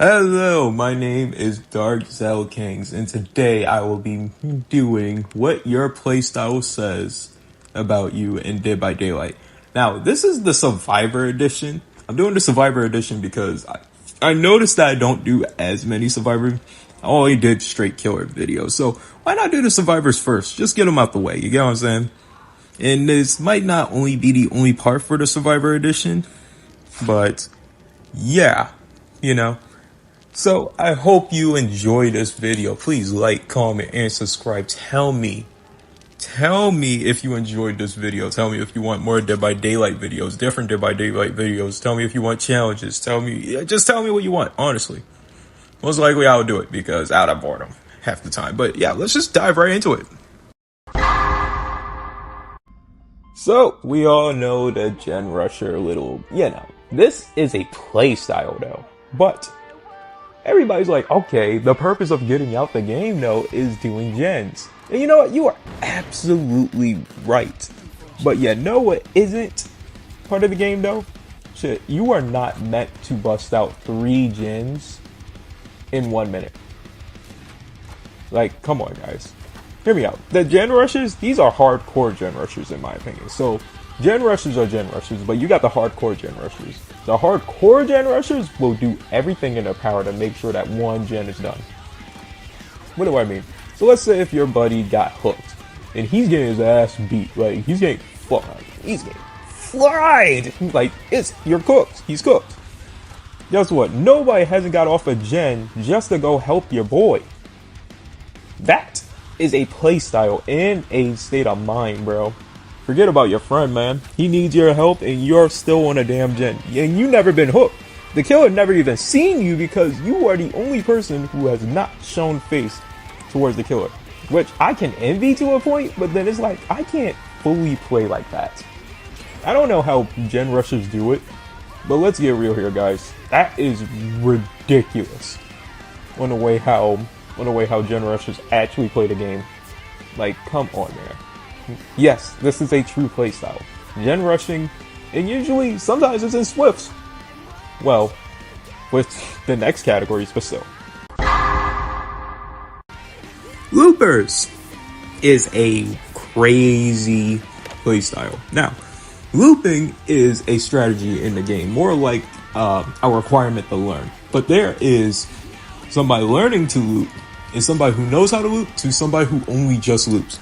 Hello, my name is Dark Zell Kings, and today I will be doing what your playstyle says about you in Dead by Daylight. Now, this is the Survivor Edition. I'm doing the Survivor Edition because I noticed that I don't do as many Survivor. I only did straight killer videos, so why not do the Survivors first? Just get them out the way, you get what I'm saying? And this might not only be the only part for the Survivor Edition, but yeah, you know. So I hope you enjoy this video. Please like, comment, and subscribe. Tell me if you enjoyed this video. Tell me if you want more Dead by Daylight videos, different Dead by Daylight videos. Tell me if you want challenges. Just tell me what you want, honestly. Most likely I'll do it because out of boredom half the time. But yeah, let's just dive right into it. So we all know the Gen Rusher little, this is a play style though, but everybody's like, okay, the purpose of getting out the game, though, is doing gens. And you know what? You are absolutely right. But yeah, no, what isn't part of the game, though? Shit, you are not meant to bust out 3 gens in 1 minute. Like, come on, guys. Hear me out. The gen rushers, these are hardcore gen rushers, in my opinion. So, gen rushers are gen rushers, but you got the hardcore gen rushers. The hardcore gen rushers will do everything in their power to make sure that 1 gen is done. What do I mean? So let's say if your buddy got hooked and he's getting his ass beat, like he's getting fried. Like you're cooked. He's cooked. Guess what? Nobody hasn't got off a gen just to go help your boy. That is a playstyle and a state of mind, bro. Forget about your friend, man. He needs your help and you're still on a damn gen. And you never been hooked. The killer never even seen you because you are the only person who has not shown face towards the killer. Which I can envy to a point, but then it's like, I can't fully play like that. I don't know how gen rushers do it, but let's get real here, guys. That is ridiculous. On the way how gen rushers actually play the game. Like, come on, man. Yes, this is a true playstyle. Gen rushing, and usually, sometimes it's in Swifts. Well, with the next categories, but still. Loopers is a crazy playstyle. Now, looping is a strategy in the game, more like a requirement to learn. But there is somebody learning to loop, and somebody who knows how to loop, to somebody who only just loops.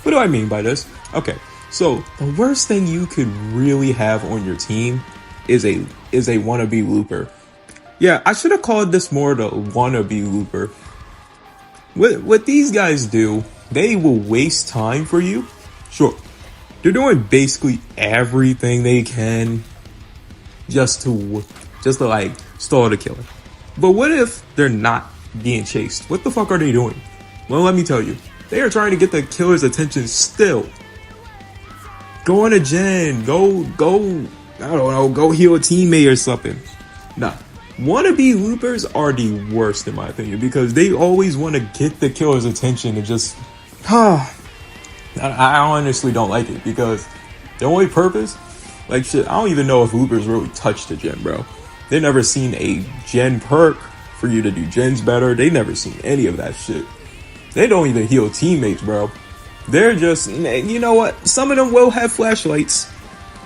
What do I mean by this? Okay, so the worst thing you could really have on your team is a wannabe looper. Yeah, I should have called this more the wannabe looper. What these guys do, they will waste time for you. Sure, they're doing basically everything they can just to like stall the killer. But what if they're not being chased? What the fuck are they doing? Well, let me tell you. They are trying to get the killer's attention still. Go on a gen. Go, I don't know, go heal a teammate or something. Nah. Wannabe loopers are the worst in my opinion because they always want to get the killer's attention and just... I honestly don't like it because the only purpose... Like shit, I don't even know if loopers really touch the gen, bro. They never seen a gen perk for you to do gens better. They never seen any of that shit. They don't even heal teammates, bro. They're just, you know what? Some of them will have flashlights.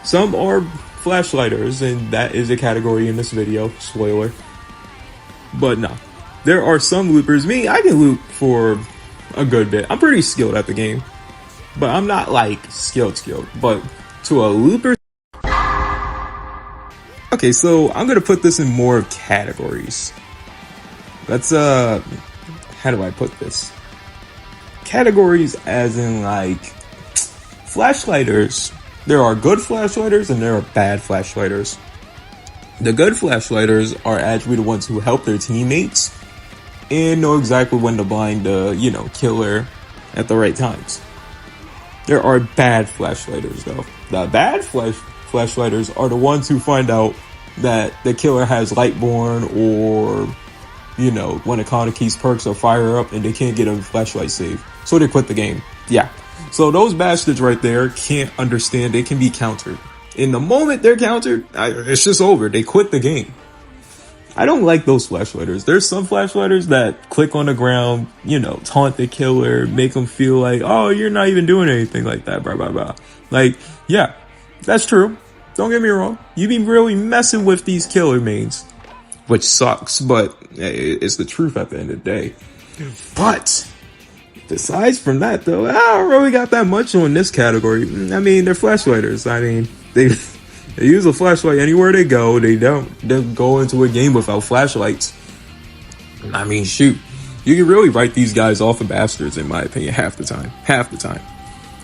Some are flashlighters, and that is a category in this video. Spoiler. But no. There are some loopers. Me, I can loop for a good bit. I'm pretty skilled at the game. But I'm not, like, skilled. But to a looper... Okay, so I'm gonna put this in more categories. That's, how do I put this? Categories as in like flashlighters. There are good flashlighters and there are bad flashlighters. The good flashlighters are actually the ones who help their teammates and know exactly when to blind the, killer at the right times. There are bad flashlighters though. The bad flashlighters are the ones who find out that the killer has Lightborn or one of Kaneki's perks or fire up and they can't get a flashlight save. So they quit the game. Yeah. So those bastards right there can't understand they can be countered. In the moment they're countered, it's just over. They quit the game. I don't like those flashlighters. There's some flashlighters that click on the ground, taunt the killer, make them feel like, oh, you're not even doing anything like that, blah, blah, blah. Like, yeah, that's true. Don't get me wrong. You be really messing with these killer mains, which sucks, but it's the truth at the end of the day. But besides from that, though, I don't really got that much on this category. I mean, they're flashlighters. I mean, they use a flashlight anywhere they go. They don't go into a game without flashlights. I mean, shoot. You can really write these guys off of bastards, in my opinion, half the time. Half the time.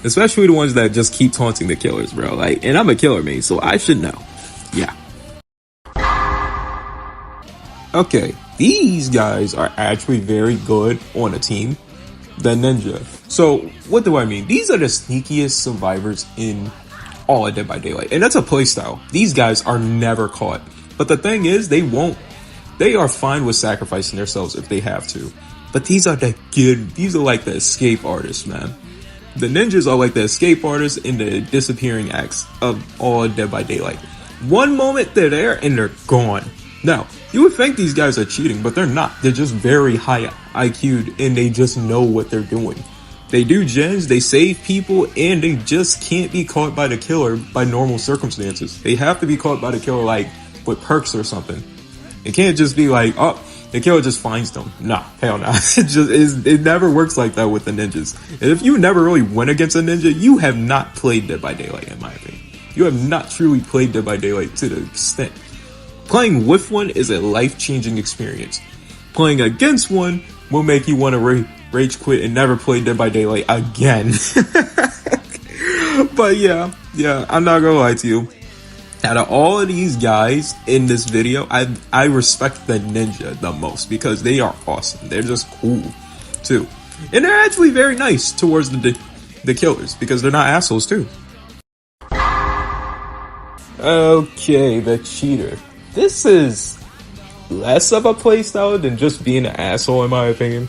Especially the ones that just keep taunting the killers, bro. Like, and I'm a killer main, so I should know. Yeah. Okay, these guys are actually very good on a team. The Ninja. So, what do I mean? These are the sneakiest survivors in all of Dead by Daylight. And that's a playstyle. These guys are never caught. But the thing is, they are fine with sacrificing themselves if they have to. But these are like the escape artists, man. The ninjas are like the escape artists in the disappearing acts of all Dead by Daylight. One moment they're there and they're gone. Now, you would think these guys are cheating, but they're not. They're just very high IQ'd and they just know what they're doing. They do gens, they save people, and they just can't be caught by the killer by normal circumstances. They have to be caught by the killer like with perks or something. It can't just be like, oh, the killer just finds them. Nah, hell no. It never works like that with the ninjas. And if you never really win against a ninja, you have not played Dead by Daylight, in my opinion. You have not truly played Dead by Daylight to the extent. Playing with one is a life-changing experience. Playing against one will make you want to rage quit and never play Dead by Daylight again. But yeah, I'm not gonna lie to you. Out of all of these guys in this video, I respect the Ninja the most because they are awesome. They're just cool too. And they're actually very nice towards the killers because they're not assholes too. Okay, the cheater. This is less of a playstyle than just being an asshole, in my opinion.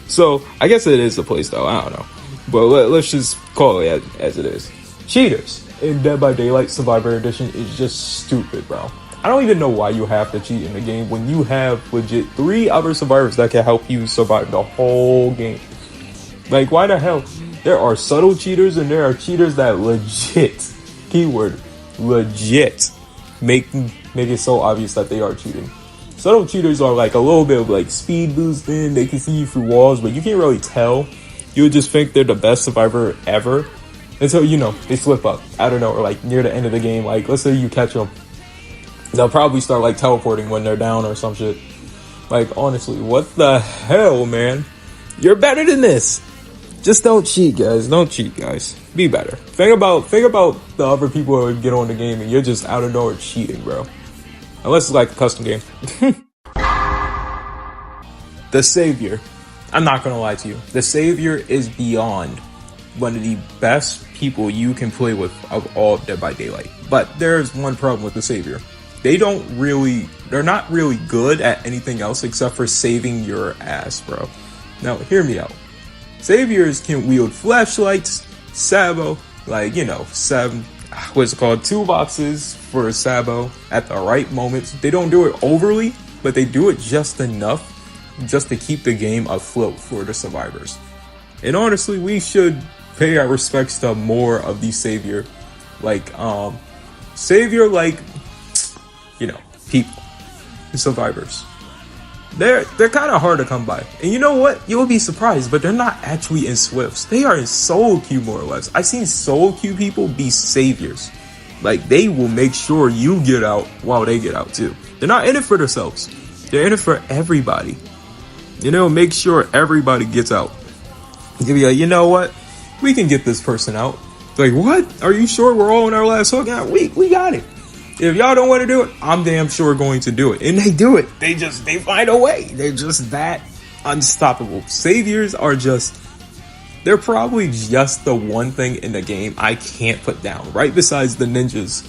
So I guess it is a playstyle. I don't know, but let's just call it as it is. Cheaters in Dead by Daylight Survivor Edition is just stupid, bro. I don't even know why you have to cheat in the game when you have legit 3 other survivors that can help you survive the whole game. Like, why the hell? There are subtle cheaters and there are cheaters that legit, keyword, legit, make it so obvious that they are cheating. Subtle cheaters are like a little bit of like speed boosting. They can see you through walls, but you can't really tell. You would just think they're the best survivor ever until, they slip up. I don't know, or like near the end of the game. Like, let's say you catch them. They'll probably start like teleporting when they're down or some shit. Like, honestly, what the hell, man? You're better than this. Just don't cheat, guys. Don't cheat, guys. Be better. Think about the other people who would get on the game and you're just out of nowhere cheating, bro. Unless it's like a custom game. The Savior. I'm not gonna lie to you. The Savior is beyond one of the best people you can play with of all of Dead by Daylight. But there's one problem with the Savior. They're not really good at anything else except for saving your ass, bro. Now, hear me out. Saviors can wield flashlights, Sabo, like, what's it called, toolboxes for Sabo at the right moments. They don't do it overly, but they do it just enough just to keep the game afloat for the survivors. And honestly, we should pay our respects to more of these savior, people, survivors. They're kind of hard to come by. And you know what? You'll be surprised, but they're not actually in Swifts. They are in solo queue, more or less. I've seen solo queue people be saviors. Like, they will make sure you get out while they get out too. They're not in it for themselves. They're in it for everybody. Make sure everybody gets out. You'll be like, you know what? We can get this person out. Like, what? Are you sure we're all on our last hook? Yeah, we got it. If y'all don't want to do it, I'm damn sure going to do it. And they do it. They find a way. They're just that unstoppable. Saviors are they're probably just the one thing in the game I can't put down, right besides the ninjas.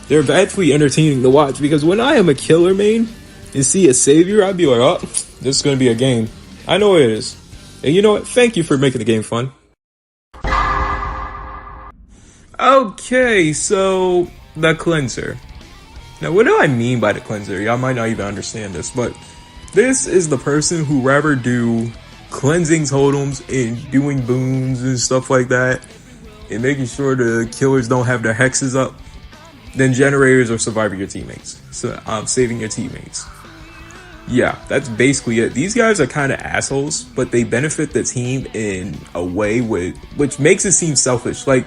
They're actually entertaining to watch because when I am a killer main and see a savior, I'd be like, oh, this is going to be a game. I know it is. And you know what? Thank you for making the game fun. Okay, so the cleanser. Now, what do I mean by the cleanser? Y'all might not even understand this, but this is the person who rather do cleansing totems and doing boons and stuff like that, and making sure the killers don't have their hexes up, than generators or surviving your teammates. So, saving your teammates. Yeah, that's basically it. These guys are kind of assholes, but they benefit the team in a way which makes it seem selfish. Like,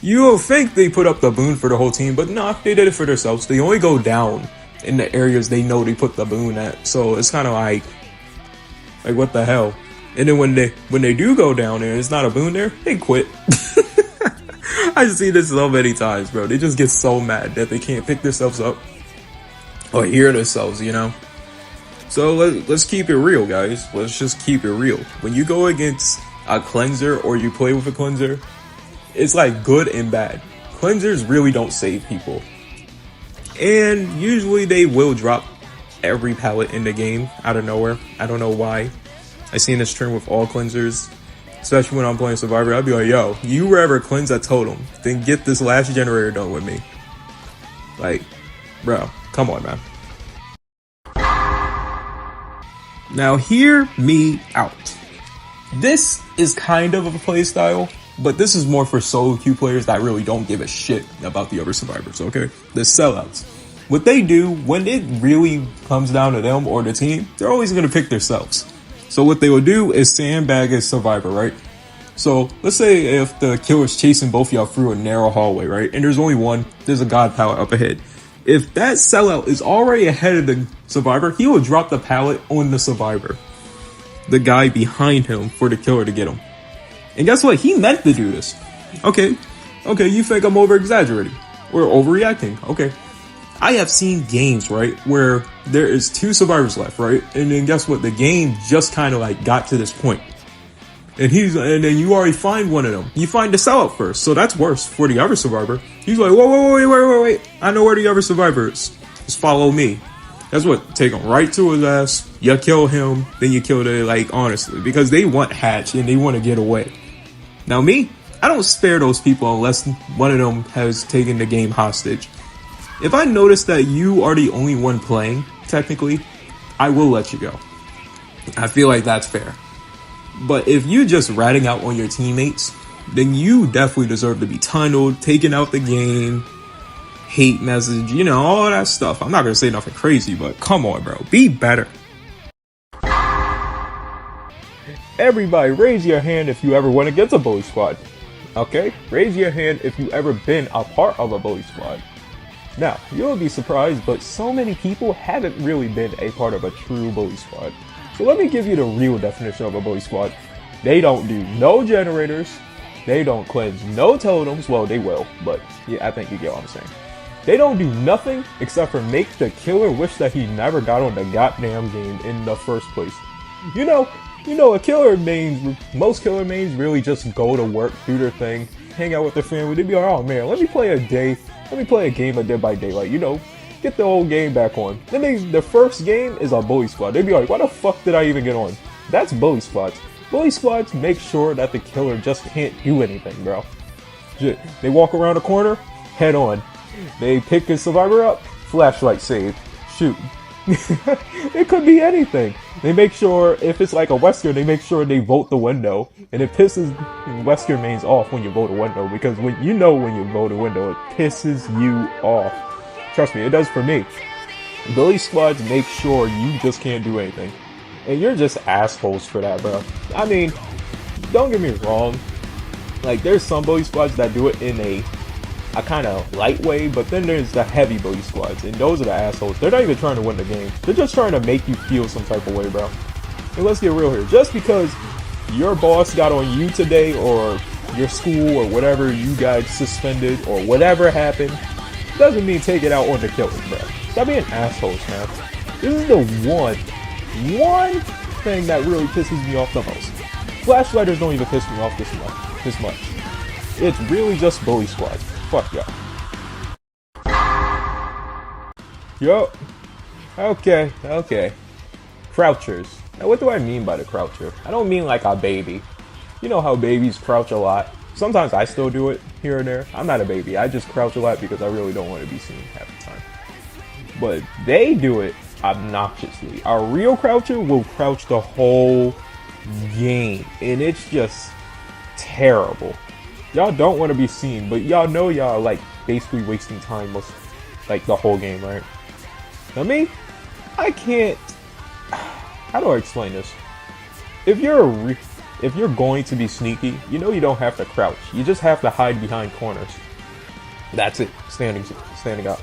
you'll think they put up the boon for the whole team, but nah, they did it for themselves. They only go down in the areas they know they put the boon at. So it's kind of like what the hell? And then when they do go down there and it's not a boon there, they quit. I see this so many times, bro. They just get so mad that they can't pick themselves up or hear themselves, you know? So let's keep it real, guys. Let's just keep it real. When you go against a cleanser or you play with a cleanser, it's like good and bad. Cleansers really don't save people. And usually they will drop every pallet in the game out of nowhere. I don't know why. I've seen this trend with all cleansers. Especially when I'm playing Survivor, I'll be like, yo, you rather cleanse a totem than get this last generator done with me. Like, bro, come on, man. Now hear me out. This is kind of a playstyle, but this is more for solo queue players that really don't give a shit about the other survivors, okay? The sellouts. What they do, when it really comes down to them or the team, they're always going to pick themselves. So what they will do is sandbag a survivor, right? So let's say if the killer's chasing both y'all through a narrow hallway, right? And there's only one, there's a god pallet up ahead. If that sellout is already ahead of the survivor, he will drop the pallet on the survivor, the guy behind him, for the killer to get him. And guess what? He meant to do this. Okay, you think I'm over exaggerating or overreacting. Okay. I have seen games, right, where there is 2 survivors left, right? And then guess what? The game just kind of like got to this point. And then you already find one of them. You find the sellout first. So that's worse for the other survivor. He's like, whoa, wait. I know where the other survivor is. Just follow me. That's what, take him right to his ass. You kill him, then you kill the, like, honestly. Because they want hatch and they want to get away. Now me, I don't spare those people unless one of them has taken the game hostage. If I notice that you are the only one playing, technically, I will let you go. I feel like that's fair. But if you just ratting out on your teammates, then you definitely deserve to be tunneled, taken out the game, hate message, you know, all that stuff. I'm not going to say nothing crazy, but come on, bro. Be better. Everybody, raise your hand if you ever went against a bully squad. Okay? Raise your hand if you ever been a part of a bully squad. Now, you'll be surprised, but so many people haven't really been a part of a true bully squad. So let me give you the real definition of a bully squad. They don't do no generators. They don't cleanse no totems. Well, they will, but yeah, I think you get what I'm saying. They don't do nothing except for make the killer wish that he never got on the goddamn game in the first place. You know, a killer mains, most killer mains really just go to work, do their thing, hang out with their family. They'd be like, oh man, let me play a game of Dead by Daylight, you know, get the whole game back on. Then the first game is a bully squad. They'd be like, why the fuck did I even get on? That's bully squads. Bully squads make sure that the killer just can't do anything, bro. They walk around a corner, head on. They pick a survivor up, flashlight saved, shoot. It could be anything. They make sure, if it's like a Wesker, they make sure they vote the window. And it pisses Wesker mains off when you vote a window, because when you vote a window, it pisses you off. Trust me, it does for me. Bully squads make sure you just can't do anything. And you're just assholes for that, bro. I mean, don't get me wrong. Like, there's some bully squads that do it in a kind of light way, but then there's the heavy bully squads, and those are the assholes. They're not even trying to win the game. They're just trying to make you feel some type of way, bro. And let's get real here. Just because your boss got on you today, or your school, or whatever you got suspended, or whatever happened, doesn't mean take it out on the killers, bro. Stop being assholes, man. This is the one thing that really pisses me off the most. Flashlighters don't even piss me off this much. It's really just bully squads. Fuck y'all. Yo. Okay. Crouchers. Now what do I mean by the croucher? I don't mean like a baby. You know how babies crouch a lot. Sometimes I still do it here and there. I'm not a baby. I just crouch a lot because I really don't want to be seen half the time. but they do it obnoxiously. A real croucher will crouch the whole game, and it's just terrible. Y'all don't want to be seen, but y'all know y'all like basically wasting time most like the whole game, right? Now me, I can't. How do I explain this? If you're going to be sneaky, you know you don't have to crouch. You just have to hide behind corners. That's it. Standing up.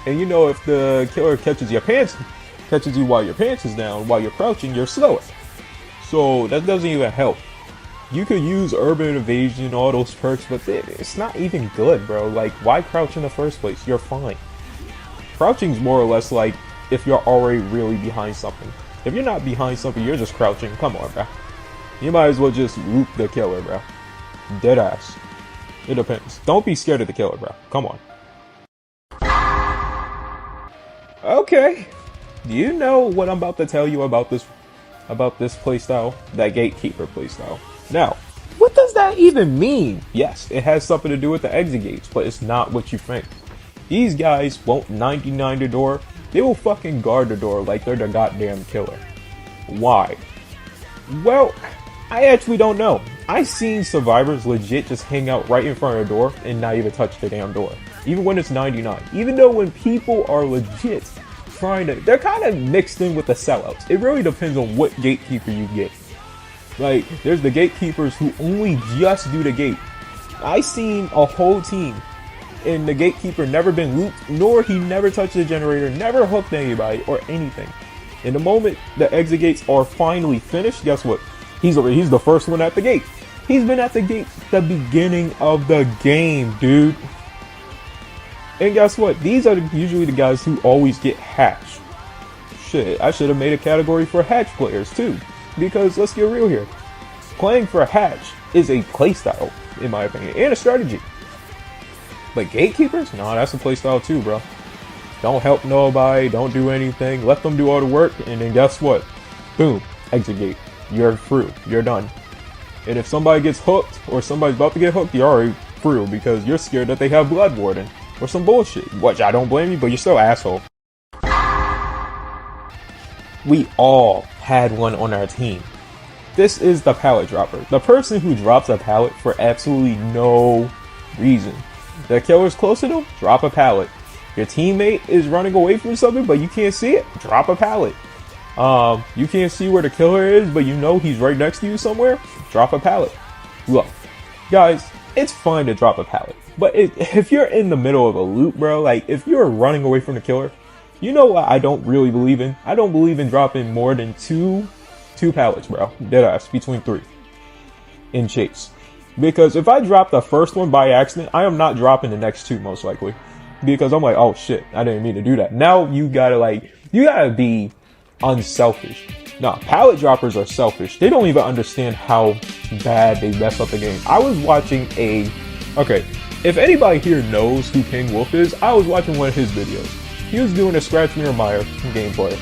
And you know if the killer catches you while your pants is down, while you're crouching, you're slower. So that doesn't even help. You could use urban evasion, all those perks, but it's not even good, bro. Like, why crouch in the first place? You're fine. Crouching's more or less like if you're already really behind something. If you're not behind something, you're just crouching. Come on, bro. You might as well just loop the killer, bro. Dead ass. It depends. Don't be scared of the killer, bro. Come on. Okay. Do you know what I'm about to tell you about this playstyle? That gatekeeper playstyle. Now, what does that even mean? Yes, it has something to do with the exit gates, but it's not what you think. These guys won't 99 the door. They will fucking guard the door like they're the goddamn killer. Why? Well, I actually don't know. I've seen survivors legit just hang out right in front of the door and not even touch the damn door. Even when it's 99. Even though when people are legit trying to... They're kind of mixed in with the sellouts. It really depends on what gatekeeper you get. Like, there's the gatekeepers who only just do the gate. I seen a whole team, and the gatekeeper never been looped, nor he never touched the generator, never hooked anybody, or anything. And the moment the exit gates are finally finished, guess what? He's the first one at the gate. He's been at the gate the beginning of the game, dude. And guess what? These are usually the guys who always get hatched. Shit, I should have made a category for hatch players too. Because let's get real here. Playing for hatch is a playstyle, in my opinion, and a strategy. But gatekeepers? No, that's a playstyle too, bro. Don't help nobody, don't do anything, let them do all the work, and then guess what? Boom, exit gate. You're through. You're done. And if somebody gets hooked, or somebody's about to get hooked, you're already through because you're scared that they have blood warden or some bullshit. Which I don't blame you, but you're still an asshole. We all had one on our team. This is the pallet dropper. The person who drops a pallet for absolutely no reason. The killer's close to them, drop a pallet. Your teammate is running away from something, but you can't see it, drop a pallet. You can't see where the killer is, but you know he's right next to you somewhere, drop a pallet. Look, guys, it's fine to drop a pallet, but if you're in the middle of a loop, bro, like if you're running away from the killer, you know what I don't really believe in? I don't believe in dropping more than two pallets, bro. Deadass, between 3 in chase. Because if I drop the first one by accident, I am not dropping the next 2 most likely. Because I'm like, oh shit, I didn't mean to do that. Now you gotta be unselfish. Nah, pallet droppers are selfish. They don't even understand how bad they mess up the game. I was watching okay, if anybody here knows who King Wolf is, I was watching one of his videos. He was doing a Scratch Mirror Meyer gameplay.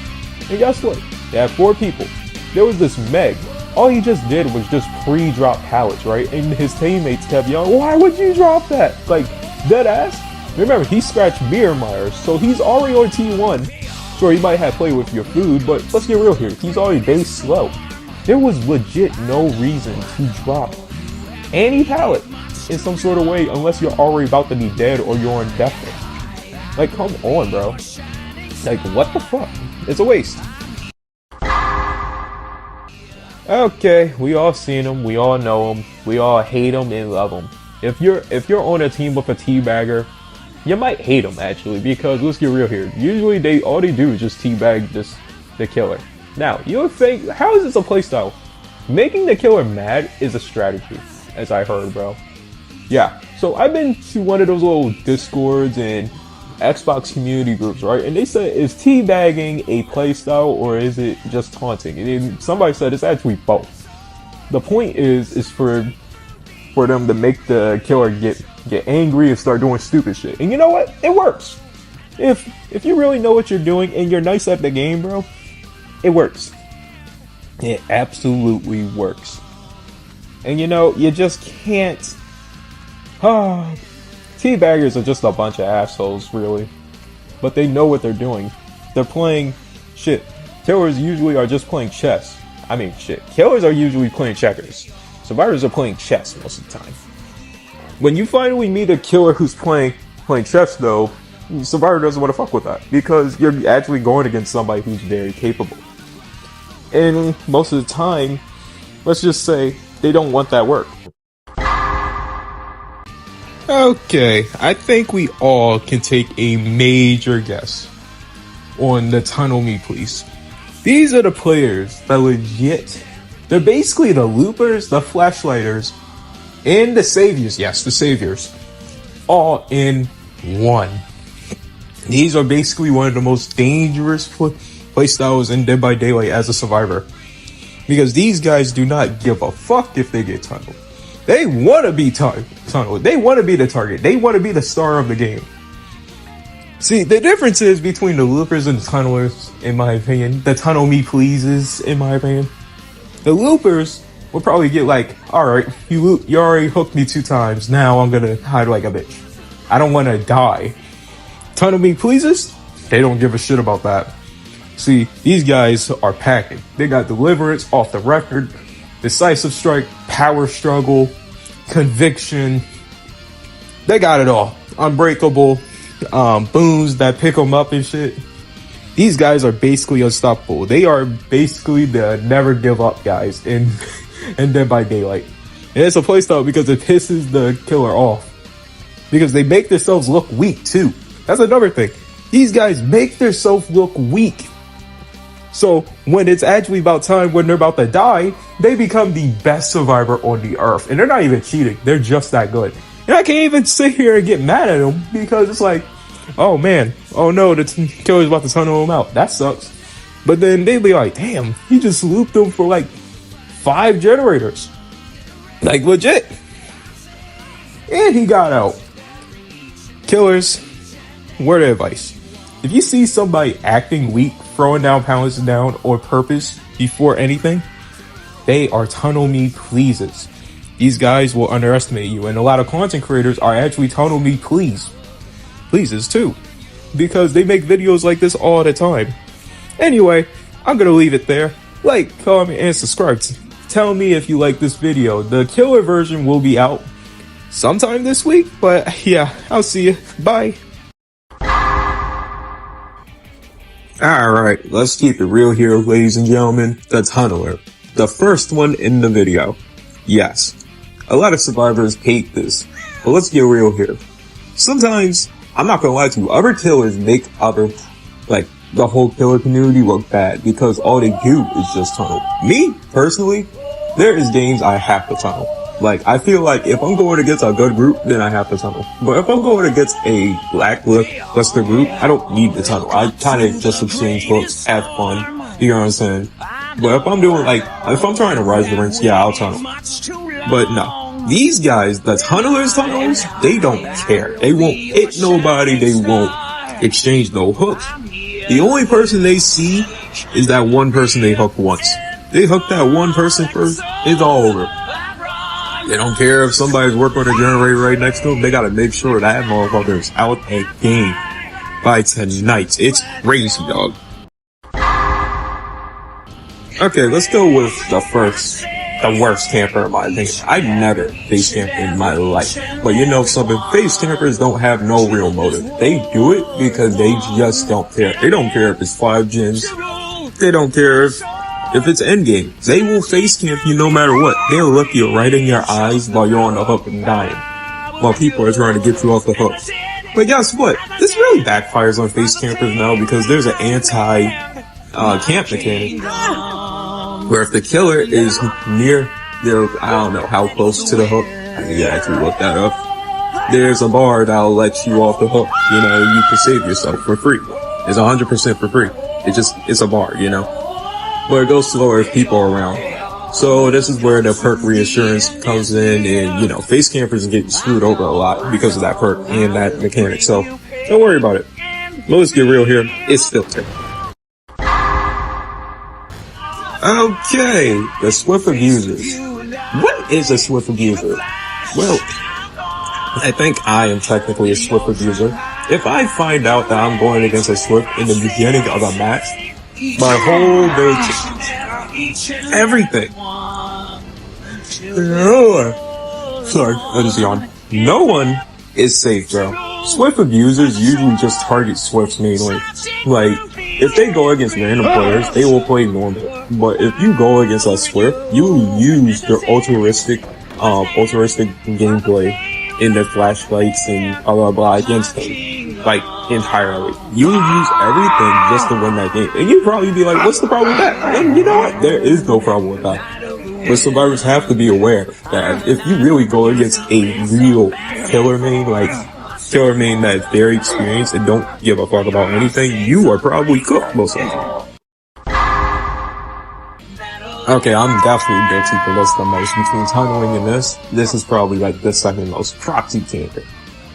And guess what? They had 4 people. There was this Meg. All he just did was just pre-drop pallets, right? And his teammates kept yelling, why would you drop that? Like, dead ass. Remember, he scratched Mirror Myers, so he's already on T1. Sure, he might have played with your food, but let's get real here. He's already base slow. There was legit no reason to drop any pallet in some sort of way unless you're already about to be dead or you're on death. Like, come on, bro. Like, what the fuck? It's a waste. Okay, we all seen him, we all know him, we all hate him and love him. If you're on a team with a teabagger, you might hate him actually, because let's get real here. Usually all they do is just teabag the killer. Now, you would think, how is this a playstyle? Making the killer mad is a strategy, as I heard, bro. Yeah, so I've been to one of those little Discords and Xbox community groups, right? And they said, is teabagging a playstyle or is it just taunting? And then somebody said it's actually both. The point is for them to make the killer get angry and start doing stupid shit. And you know what? It works. If you really know what you're doing and you're nice at the game, bro, it works. It absolutely works. And you know, you just can't. Teabaggers are just a bunch of assholes, really. but they know what they're doing. They're playing shit. Killers usually are just playing chess. I mean, shit. Killers are usually playing checkers. Survivors are playing chess most of the time. When you finally meet a killer who's playing chess, though, Survivor doesn't want to fuck with that because you're actually going against somebody who's very capable. And most of the time, let's just say they don't want that work. Okay, I think we all can take a major guess on the Tunnel Me Please. These are the players that legit, they're basically the loopers, the flashlighters, and the saviors. Yes, the saviors. All in one. These are basically one of the most dangerous playstyles in Dead by Daylight as a survivor. Because these guys do not give a fuck if they get tunneled. They want to be tunneled. They want to be the target. They want to be the star of the game. See, the difference is between the loopers and the tunnelers, in my opinion. The tunnel me pleases, in my opinion. The loopers will probably get like, alright, you already hooked me 2 times. Now I'm gonna hide like a bitch. I don't want to die. Tunnel me pleases? They don't give a shit about that. See, these guys are packing. They got deliverance, off the record, decisive strike, power struggle, conviction. They got it all. Unbreakable, booms that pick them up and shit. These guys are basically unstoppable. They are basically the never give up guys in Dead by Daylight. And it's a playstyle because it pisses the killer off. Because they make themselves look weak too. That's another thing. These guys make themselves look weak. So when it's actually about time, when they're about to die, they become the best survivor on the earth. And they're not even cheating. They're just that good. And I can't even sit here and get mad at them because it's like, oh man, oh no, the killer's about to tunnel him out. That sucks. But then they'd be like, damn, he just looped him for like 5 generators. Like legit. And he got out. Killers, word of advice. If you see somebody acting weak, throwing down pallets down on purpose before anything, they are tunnel me pleases. These guys will underestimate you, and a lot of content creators are actually tunnel me pleases too, because they make videos like this all the time. Anyway, I'm gonna leave it there. Like, comment, and subscribe. Tell me if you like this video. The killer version will be out sometime this week, but yeah, I'll see you. Bye. Alright, let's keep it real here, ladies and gentlemen. The Tunneler. The first one in the video. Yes. A lot of survivors hate this, but let's get real here. Sometimes, I'm not gonna lie to you, other killers make the whole killer community look bad because all they do is just tunnel. Me, personally, there is games I have to tunnel. Like, I feel like if I'm going against a good group, then I have to tunnel. But if I'm going against a lackluster group, I don't need to tunnel. I kind of just exchange hooks, have fun. You know what I'm saying? But if I'm doing if I'm trying to rise the ranks, yeah, I'll tunnel. But no. These guys, the tunnelers, they don't care. They won't hit nobody. They won't exchange no hooks. The only person they see is that one person they hooked once. They hook that one person first, it's all over. They don't care if somebody's working on a generator right next to them. They gotta make sure that motherfucker's out again by tonight. It's crazy, dog. Okay, let's go with the worst camper in my opinion. I've never face camped in my life. But you know something, face campers don't have no real motive. They do it because they just don't care. They don't care if it's 5 gens. They don't care if it's endgame. They will face camp you no matter what. They'll look you right in your eyes while you're on the hook and dying, while people are trying to get you off the hook. But guess what? This really backfires on face campers now because there's an anti-camp mechanic where if the killer is near I don't know how close to the hook, I need to actually look that up. There's a bar that'll let you off the hook. You know, you can save yourself for free. It's 100% for free. It's a bar, you know. But it goes slower if people are around. So this is where the perk reassurance comes in, and you know, face campers get screwed over a lot because of that perk and that mechanic. So don't worry about it. But let's get real here. It's filter. Okay, the Swift abusers. What is a Swift abuser? Well, I think I am technically a Swift abuser. If I find out that I'm going against a Swift in the beginning of a match, my whole day changes. Everything. Sorry, I just yawned. No one is safe, bro. Swift abusers usually just target Swifts mainly. Like, if they go against random players, they will play normal. But if you go against a Swift, you will use their altruistic gameplay in their flashlights and blah blah blah against them, like, entirely. You will use everything just to win that game. And you'd probably be like, what's the problem with that? And you know what? There is no problem with that. But survivors have to be aware that if you really go against a real killer main, like killer main that's very experienced and don't give a fuck about anything, you are probably cooked most of the time. Okay, I'm definitely guilty for this the most. Between tunneling and this is probably like the second most. Proxy camping.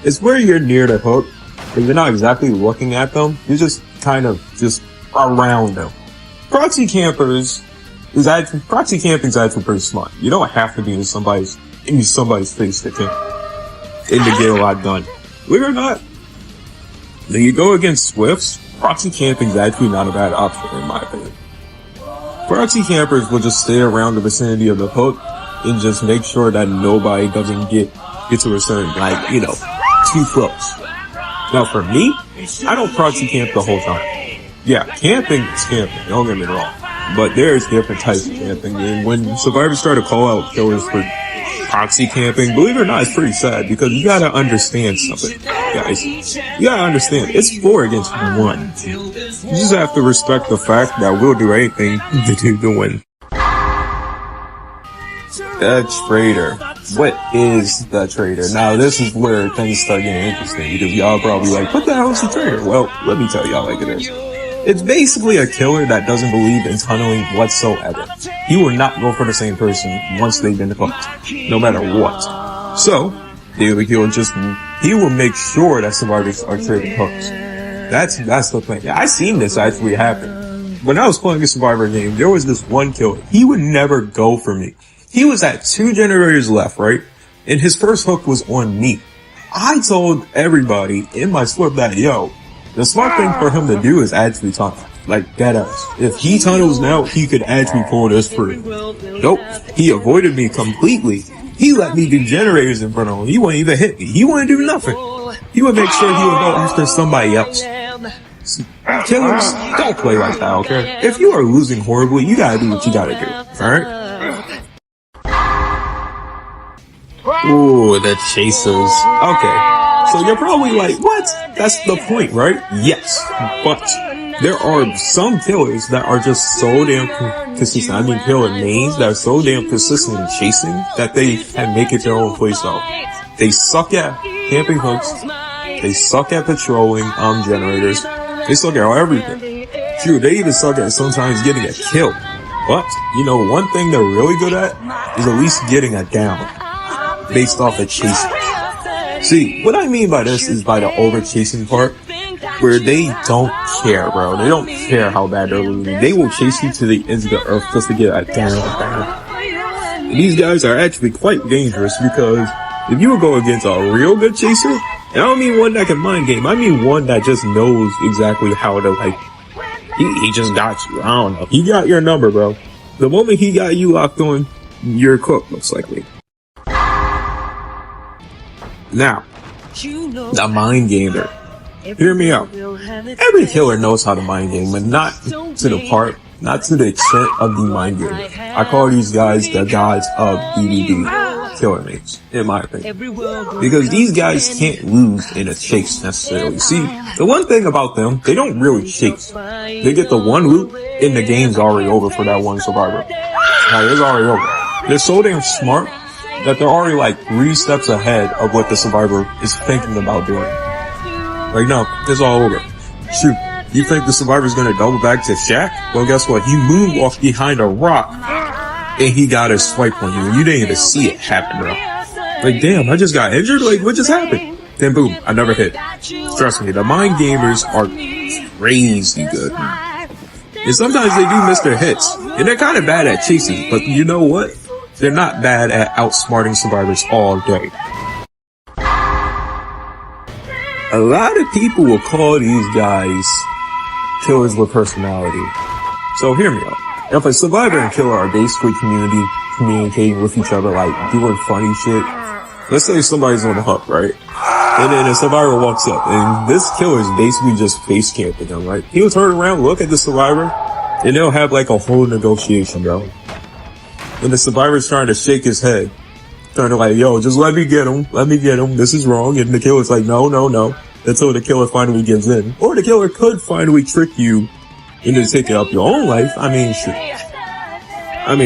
It's where you're near the hook, but you're not exactly looking at them. You're just kind of just around them. Proxy camping is actually pretty smart. You don't have to be in somebody's face to get a lot done. Believe it or not, when you go against Swifts, proxy camping is actually not a bad option in my opinion. Proxy campers will just stay around the vicinity of the hook and just make sure that nobody doesn't get to a certain, like, you know, too close. Now for me, I don't proxy camp the whole time. Yeah, camping is camping, don't get me wrong. But there's different types of camping, and when survivors start to call out killers for proxy camping, believe it or not, it's pretty sad, because you gotta understand something, guys. You gotta understand, it's 4 against 1. You just have to respect the fact that we'll do anything to win. The traitor. What is the traitor? Now this is where things start getting interesting, because y'all probably like, what the hell is the traitor? Well, let me tell y'all like it is. It's basically a killer that doesn't believe in tunneling whatsoever. He will not go for the same person once they've been hooked, no matter what. So, he will make sure that survivors are trading hooks. That's the thing. I seen this actually happen. When I was playing a survivor game, there was this one killer. He would never go for me. He was at 2 generators left, right? And his first hook was on me. I told everybody in my split that, yo, the smart thing for him to do is actually tunnel. Like, deadass. If he tunnels now, he could actually pull this through. Nope. He avoided me completely. He let me do generators in front of him. He wouldn't even hit me. He wouldn't do nothing. He would make sure he would go after somebody else. Killers, don't play like that, okay? If you are losing horribly, you gotta do what you gotta do, alright? Ooh, the chasers. Okay. So you're probably like, what? That's the point, right? Yes. But there are some killers that are just so damn consistent. I mean, killer mains that are so damn consistent in chasing that they can make it their own playstyle. They suck at camping hooks. They suck at patrolling generators. They suck at everything. True, they even suck at sometimes getting a kill. But, you know, one thing they're really good at is at least getting a down based off of chasing. See, what I mean by this is by the over-chasing part, where they don't care, bro. They don't care how bad they're losing. They will chase you to the ends of the earth just to get a down. And these guys are actually quite dangerous, because if you would go against a real good chaser, and I don't mean one that can mind game, I mean one that just knows exactly how to, like, he just got you. I don't know. He got your number, bro. The moment he got you locked on, you're cooked, most likely. Now, the mind gamer. Hear me out. Every killer knows how to mind game, but not to the extent of the mind gamer. I call these guys the gods of BBB killer mates, in my opinion. Because these guys can't lose in a chase necessarily. See, the one thing about them, they don't really chase. They get the one loot, and the game's already over for that one survivor. Like, it's already over. They're so damn smart that they're already like 3 steps ahead of what the survivor is thinking about doing. Like, no, it's all over. Shoot, you think the survivor's gonna double back to Shaq? Well, guess what? He moonwalked behind a rock, and he got a swipe on you, and you didn't even see it happen, bro. Like, damn, I just got injured? Like, what just happened? Then boom, I never hit. Trust me, the mind gamers are crazy good. And sometimes they do miss their hits, and they're kind of bad at chasing, but you know what? They're not bad at outsmarting survivors all day. A lot of people will call these guys killers with personality. So hear me out. If a survivor and killer are basically communicating with each other, like doing funny shit. Let's say somebody's on the hook, right? And then a survivor walks up, and this killer is basically just face camping them, right? He'll turn around, look at the survivor, and they'll have like a whole negotiation, bro. And the survivor's trying to shake his head, trying to like, yo, just let me get him, this is wrong. And the killer's like, no, until the killer finally gives in. Or the killer could finally trick you into taking up your own life. I mean,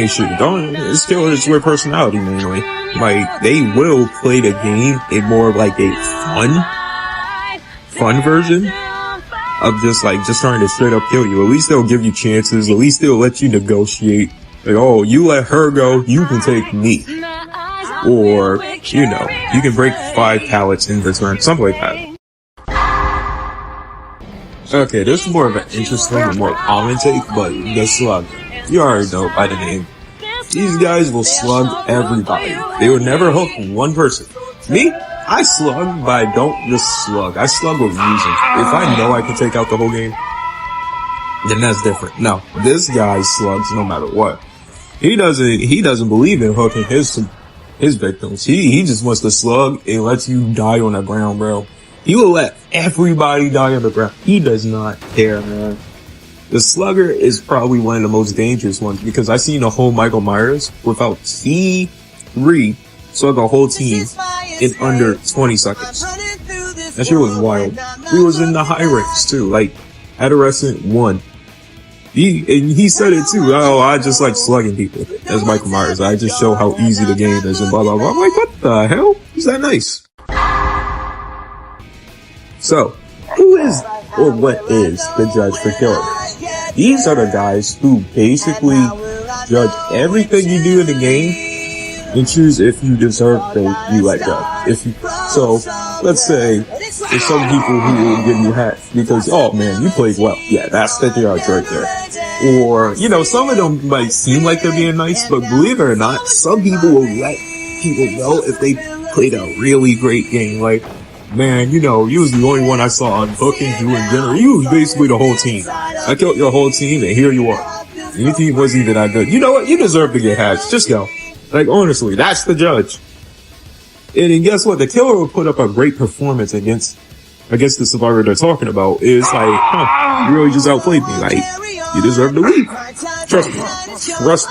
shoot, this killer is with personality mainly. Like, they will play the game in more of like a fun version of just trying to straight up kill you. At least they'll give you chances. At least they'll let you negotiate. Like, oh, you let her go, you can take me. Or, you know, you can break 5 pallets in return, something like that. Okay, this is more of an interesting and more common take, but the slug. You already know by the name. These guys will slug everybody. They will never hook one person. Me? I slug, but I don't just slug. I slug with reason. If I know I can take out the whole game, then that's different. No, this guy slugs no matter what. He doesn't believe in hooking his victims. He just wants to slug and lets you die on the ground, bro. He will let everybody die on the ground. He does not care, man. The slugger is probably one of the most dangerous ones because I seen a whole Michael Myers without C3 slug a whole team in under 20 seconds. That shit was wild. He was in the high ranks too, like Adolescent 1. He said it too. Oh, I just like slugging people. As Michael Myers. I just show how easy the game is and blah, blah, blah. I'm like, what the hell? Is that nice? So, who is or what is the judge for killing? These are the guys who basically judge everything you do in the game and choose if you deserve fate, you let go. So, let's say there's some people who will give you hats because, oh man, you played well. Yeah, that's the judge right there. Or, you know, some of them might seem like they're being nice, but believe it or not, some people will let people know if they played a really great game. Like, man, you know, you was the only one I saw unhooking you in dinner. You was basically the whole team. I killed your whole team, and here you are. Your team wasn't even that good. You know what? You deserve to get hats. Just go. Like, honestly, that's the judge. And then guess what? The killer will put up a great performance against the survivor they're talking about. It's like, you really just outplayed me. Like, you deserve to leave. Trust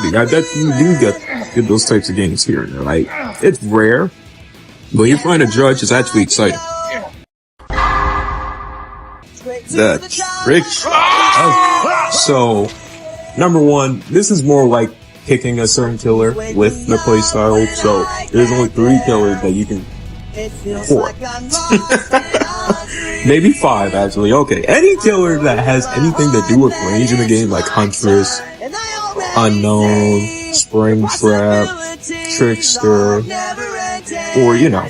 me. I bet you do get those types of games here and there. Like, it's rare. But you find a judge is actually exciting. The trick shot. So, number one, this is more like picking a certain killer with the playstyle. So, there's only 3 killers that you can... 4. Maybe 5, actually. Okay. Any killer that has anything to do with range in the game, like Huntress, Unknown, Springtrap, Trickster, or, you know,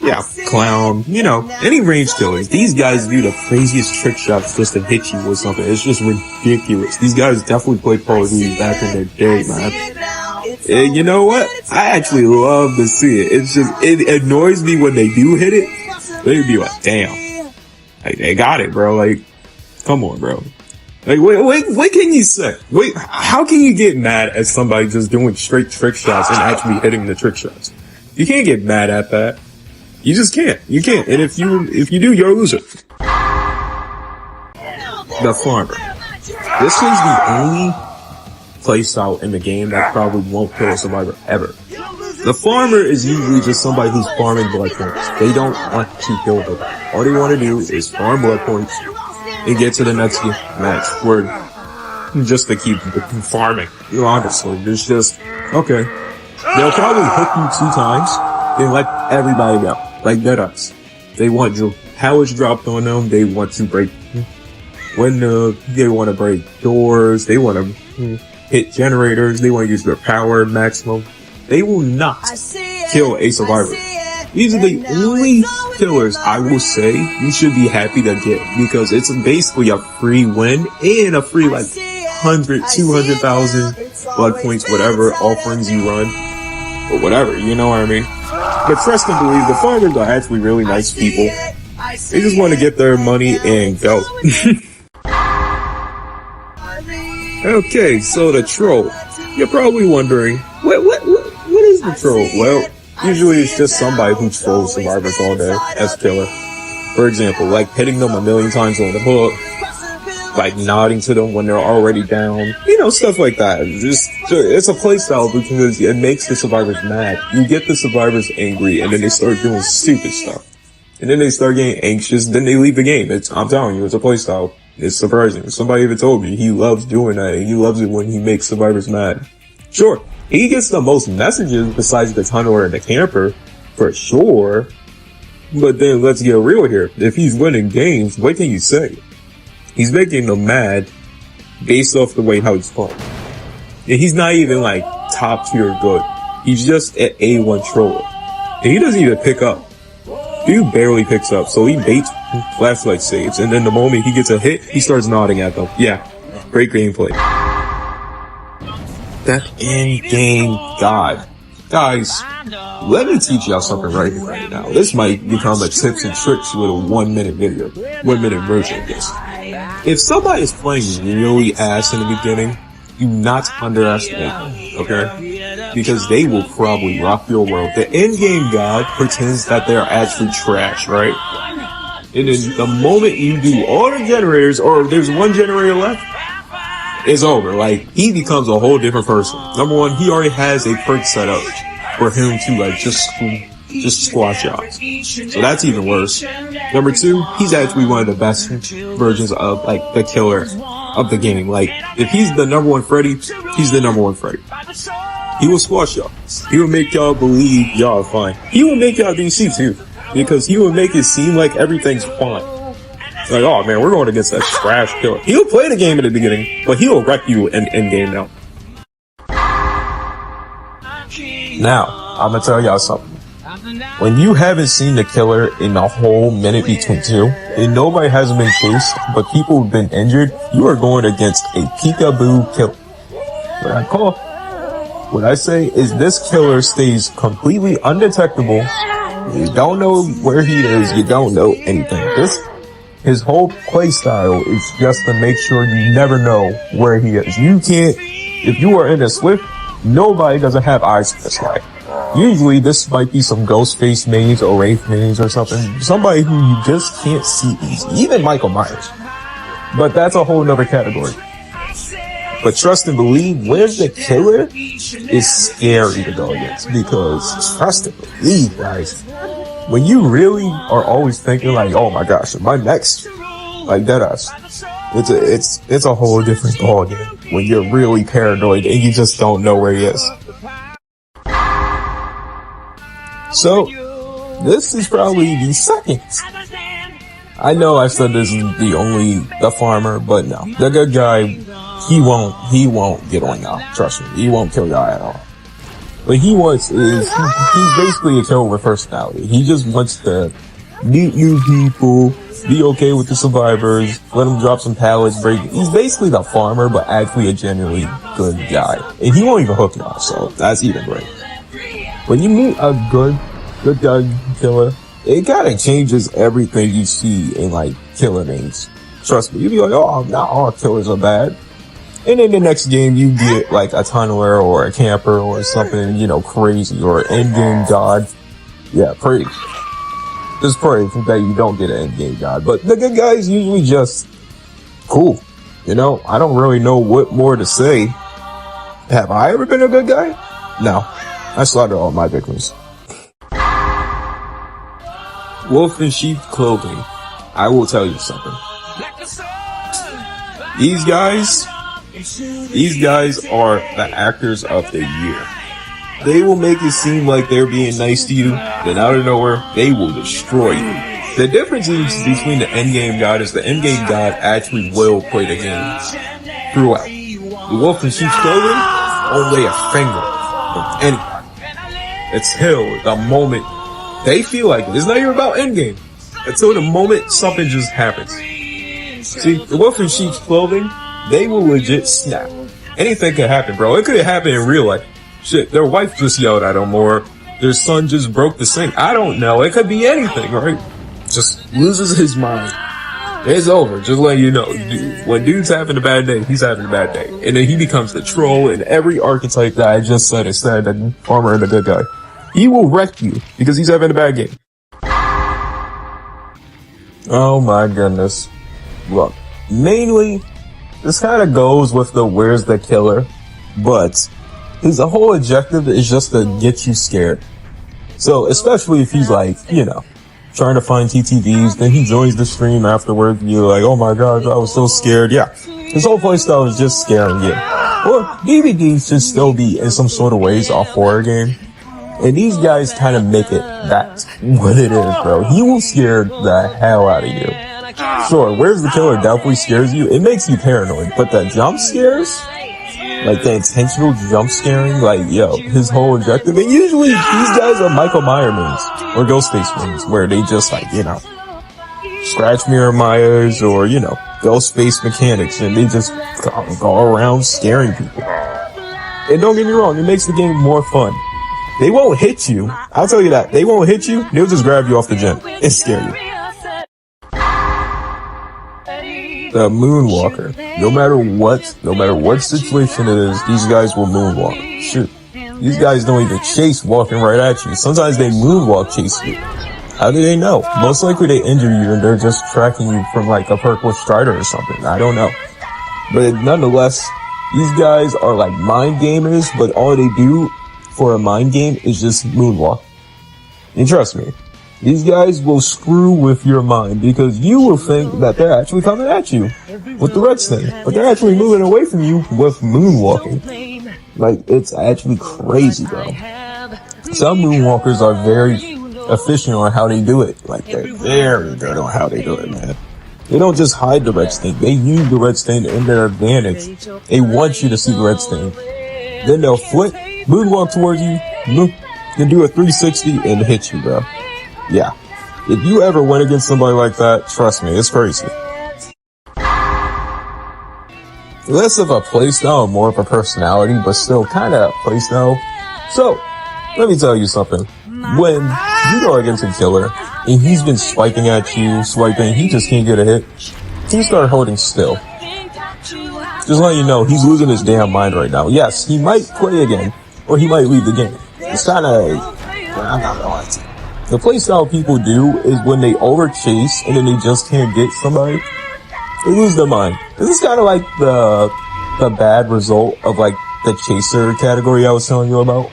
yeah, Clown, you know, any range killers. These guys do the craziest trick shots just to hit you with something. It's just ridiculous. These guys definitely played Call of Duty back in their day, man. And you know what? I actually love to see it. It's just, it annoys me when they do hit it. They'd be like, damn. Like, they got it, bro. Like, come on, bro. Like, what can you say? Wait, how can you get mad at somebody just doing straight trick shots and actually hitting the trick shots? You can't get mad at that. You just can't. You can't. And if you do, you're a loser. The Farmer. This is the only playstyle in the game that probably won't kill a survivor ever. The Farmer is usually just somebody who's farming blood points. They don't want to kill them. All they want to do is farm blood points and get to the next match. Where just to keep farming. You know, honestly, it's just, okay. They'll probably hook you 2 times and let everybody go. Like dead-eyes. They want your powers dropped on them. They want to break windows. They want to break doors. They want to hit generators. They want to use their power maximum. They will not kill a survivor. These are the only killers I will say you should be happy to get because it's basically a free win and a free like 100, 200,000 blood points, whatever offerings you run or whatever, you know what I mean? But trust and believe, the farmers are actually really nice people. They just want to get their money and go. Okay, so the troll. You're probably wondering, what is the troll? Well, usually it's just somebody who trolls survivors all day as a killer. For example, like hitting them a million times on the hook, like nodding to them when they're already down, stuff like that. It's a playstyle because it makes the survivors mad. You get the survivors angry, and then they start doing stupid stuff. And then they start getting anxious, then they leave the game. I'm telling you, it's a playstyle. It's surprising. Somebody even told me he loves doing that, and he loves it when he makes survivors mad. Sure, he gets the most messages besides the tunneler and the camper, for sure. But then let's get real here. If he's winning games, what can you say? He's making them mad based off the way how he's playing. And he's not even like top tier good. He's just an A1 troller. And he doesn't even pick up. Dude barely picks up, so he baits flashlight saves, and then the moment he gets a hit, he starts nodding at them. Yeah, great gameplay. That in-game god. Guys, let me teach y'all something right now. This might become a tips and tricks with a 1 minute video. 1 minute version of this. If somebody is playing really ass in the beginning, do not underestimate them, okay? Because they will probably rock your world. The in-game god pretends that they're actually trash, right? And then the moment you do all the generators, or there's one generator left, it's over. Like, he becomes a whole different person. Number one, he already has a perk set up for him to, like, just squash y'all. So that's even worse. Number two, he's actually one of the best versions of, like, the killer of the game. Like, if he's the number one Freddy, he's the number one Freddy. He will squash y'all. He will make y'all believe y'all are fine. He will make y'all DC too, because he will make it seem like everything's fine. Like, oh man, we're going against that trash killer. He'll play the game in the beginning, but he'll wreck you in game now. Now, I'm gonna tell y'all something. When you haven't seen the killer in a whole minute between two, and nobody hasn't been chased, but people have been injured, you are going against a peekaboo killer. What I say is this killer stays completely undetectable. You don't know where he is. You don't know anything. His whole play style is just to make sure you never know where he is. If you are in a Swift, nobody doesn't have eyes for this guy. Usually this might be some ghost face maze or wraith maze or something. Somebody who you just can't see easy. Even Michael Myers. But that's a whole nother category. But trust and believe, where's the killer is scary to go against, because trust and believe, guys, when you really are always thinking like, oh my gosh, am I next? Like deadass. It's a whole different ballgame when you're really paranoid and you just don't know where he is. So, this is probably the second. I know I said this is the farmer, but no. The good guy, he won't get on y'all. Trust me. He won't kill y'all at all. What he wants is, he's basically a killer with personality. He just wants to meet new people, be okay with the survivors, let them drop some pallets, break. He's basically the farmer, but actually a genuinely good guy. And he won't even hook y'all, so that's even great. When you meet a good guy killer, it kind of changes everything you see in like killer names. Trust me, you'll be like, oh, not all killers are bad. And then the next game you get like a tunneler or a camper or something, crazy, or an end-game god. Yeah, pray. Just pray that you don't get an end-game god. But the good guy is usually just cool. I don't really know what more to say. Have I ever been a good guy? No. I slaughtered all my victims. Wolf in sheep clothing. I will tell you something. These guys are the actors of the year. They will make it seem like they're being nice to you, then out of nowhere, they will destroy you. The difference is between the endgame god is the endgame god actually will play the game throughout. The wolf in sheep's clothing won't lay a finger on anyone. It's till the moment they feel like it. It's not even about endgame. Until the moment something just happens. See, the wolf in sheep's clothing, they will legit snap. Anything could happen, bro. It could happen in real life. Shit, their wife just yelled at them, or their son just broke the sink. I don't know. It could be anything, right? just loses his mind. It's over. Just letting you know, dude, when dude's having a bad day, he's having a bad day, and then he becomes the troll. And every archetype that I just said instead of the farmer and the good guy, he will wreck you because he's having a bad game. Oh my goodness. Look, mainly, this kind of goes with the where's the killer, but his whole objective is just to get you scared. So, especially if he's like, you know, trying to find TTVs, then he joins the stream afterwards, and you're like, oh my god, I was so scared. Yeah, his whole playstyle is just scaring you. Or DVDs should still be, in some sort of ways, a horror game. And these guys kind of make it that's what it is, bro. He will scare the hell out of you. Sure, where's the killer definitely scares you. It makes you paranoid. But the jump scares, like the intentional jump scaring, like, yo, his whole objective. And usually these guys are Michael Myers memes or Ghostface memes, where they just like, you know, scratch mirror Myers or, you know, Ghostface mechanics, and they just go around scaring people. And don't get me wrong, it makes the game more fun. They won't hit you. I'll tell you that. They won't hit you. They'll just grab you off the gym and scare you. The Moonwalker. No matter what situation it is, these guys will moonwalk. Shoot. These guys don't even chase walking right at you. Sometimes they moonwalk chase you. How do they know? Most likely they injure you and they're just tracking you from like a purple strider or something. I don't know. But nonetheless, these guys are like mind gamers, but all they do for a mind game is just moonwalk. And trust me, these guys will screw with your mind because you will think that they're actually coming at you with the red thing, but they're actually moving away from you with moonwalking. Like, it's actually crazy, bro. Some moonwalkers are very efficient on how they do it. Like, they're very good on how they do it, man. They don't just hide the red stain. They use the red stain in their advantage. They want you to see the red stain. Then they'll flip, moonwalk towards you, and do a 360 and hit you, bro. Yeah. If you ever went against somebody like that, trust me, it's crazy. Less of a playstyle, more of a personality, but still kind of playstyle. So, let me tell you something. When you go against a killer, and he's been swiping at you, he just can't get a hit, you start holding still. Just letting you know, he's losing his damn mind right now. Yes, he might play again, or he might leave the game. It's kind of, I'm not going to. The playstyle people do is when they overchase and then they just can't get somebody, they lose their mind. This is kind of like the bad result of like the chaser category I was telling you about.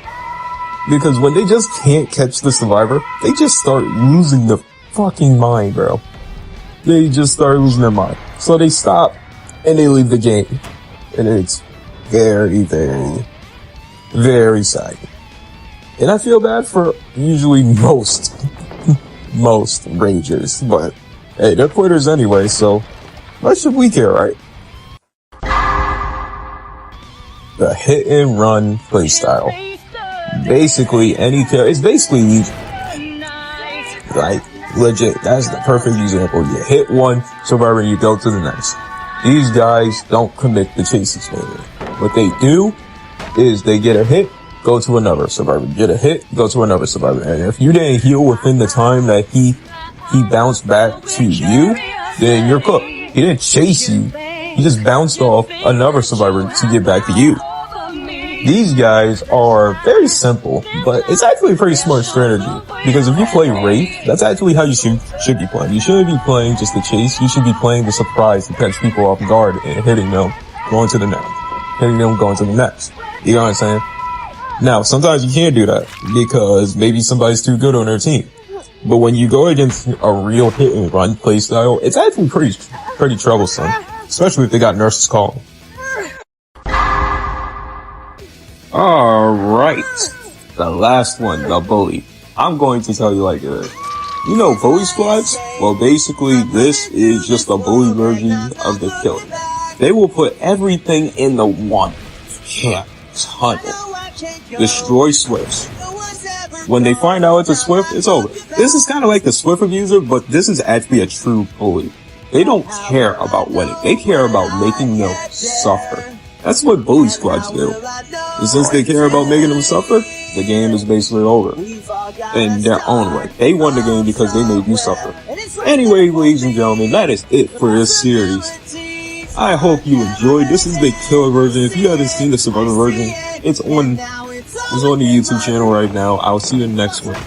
Because when they just can't catch the survivor, they just start losing their fucking mind, bro. They just start losing their mind. So they stop and they leave the game. And it's very, very, very sad. And I feel bad for usually most ragers, but hey, they're quitters anyway, so why should we care, right? The hit and run playstyle. Basically, it's basically easy. Like, legit, that's the perfect example. You hit one survivor and you go to the next. These guys don't commit the chases failure. What they do is they get a hit, go to another survivor. Get a hit, go to another survivor. And if you didn't heal within the time that he bounced back to you, then you're cooked. He didn't chase you. He just bounced off another survivor to get back to you. These guys are very simple, but it's actually a pretty smart strategy. Because if you play Wraith, that's actually how you should be playing. You shouldn't be playing just the chase. You should be playing the surprise to catch people off guard and hitting them, going to the next. Hitting them, going to the next. You know what I'm saying? Now, sometimes you can't do that because maybe somebody's too good on their team. But when you go against a real hit and run playstyle, it's actually pretty troublesome, especially if they got nurses calling. Alright, the last one, the bully. I'm going to tell you like this. You know bully squads? Well, basically, this is just a bully version of the killer. They will put everything in the one tunnel. Destroy Swifts. When they find out it's a Swift, it's over. This is kind of like the Swift abuser, but this is actually a true bully. They don't care about winning. They care about making them suffer. That's what bully squads do. And since they care about making them suffer, the game is basically over. In their own way. They won the game because they made you suffer. Anyway, ladies and gentlemen, that is it for this series. I hope you enjoyed. This is the killer version. If you haven't seen the survivor version, it's on the YouTube channel right now. I'll see you in the next one.